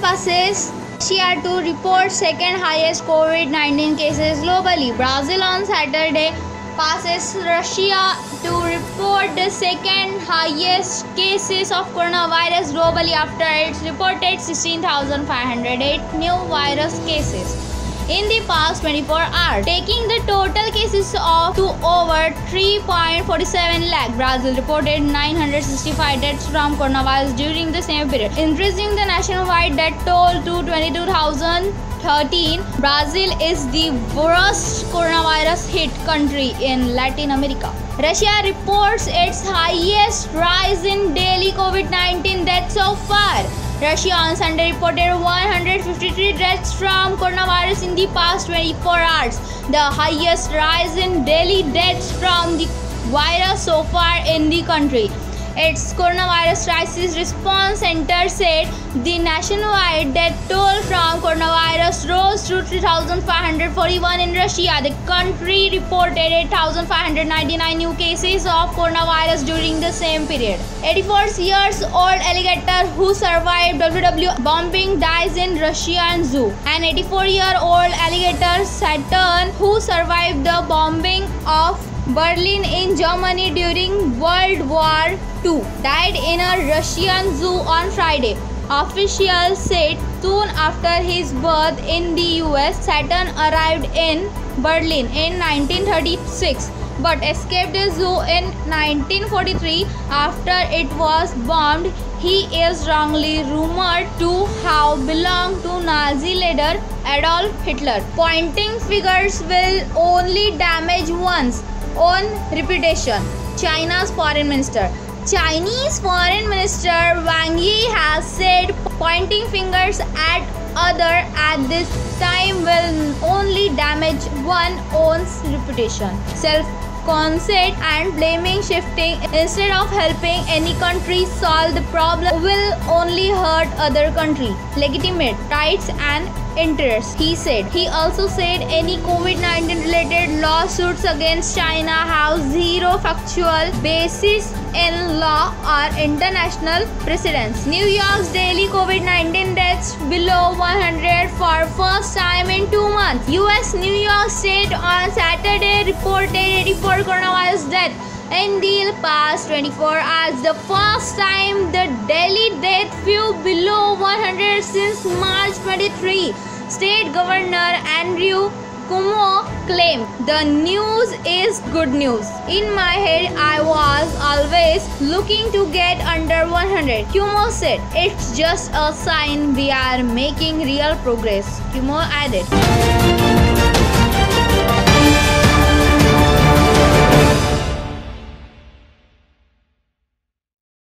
passes Russia to report second highest COVID-19 cases globally. Brazil on Saturday passes Russia to report the second highest cases of coronavirus globally after it reported 16,508 new virus cases in the past 24 hours, taking the total cases to over 3.47 lakh. Brazil reported 965 deaths from coronavirus during the same period, increasing the nationwide death toll to 22,013. Brazil is the worst coronavirus hit country in Latin America. Russia reports its highest rise in daily COVID-19 deaths so far. Russia on Sunday reported 153 deaths from coronavirus in the past 24 hours, the highest rise in daily deaths from the virus so far in the country. Its coronavirus crisis response center said the nationwide death toll from coronavirus rose to 3,541 in Russia. The country reported 8,599 new cases of coronavirus during the same period. 84-year-old alligator who survived WW bombing dies in Russian zoo. An 84-year-old alligator Saturn who survived the bombing of Berlin in Germany during World War II died in a Russian zoo on Friday. Officials said soon after his birth in the US, Saturn arrived in Berlin in 1936 but escaped the zoo in 1943 after it was bombed. He is wrongly rumored to have belonged to Nazi leader Adolf Hitler. Pointing fingers will only damage one's own reputation. China's foreign minister. Chinese Foreign Minister Wang Yi has said pointing fingers at other at this time will only damage one's own reputation. Self-conceit and blaming shifting instead of helping any country solve the problem will only hurt other country legitimate rights and interests, he said. He also said any COVID-19 related lawsuits against China have zero factual basis in law or international precedents. New York's daily COVID-19 deaths below 100 for first time in 2 months. US New York State on Saturday reported 84 coronavirus deaths in the past 24 hours, the first time the daily death fell below 100 since March 23. State Governor Andrew Cuomo claimed, "The news is good news. In my head, I was always looking to get under 100. Cuomo said, "It's just a sign we are making real progress," Cuomo added.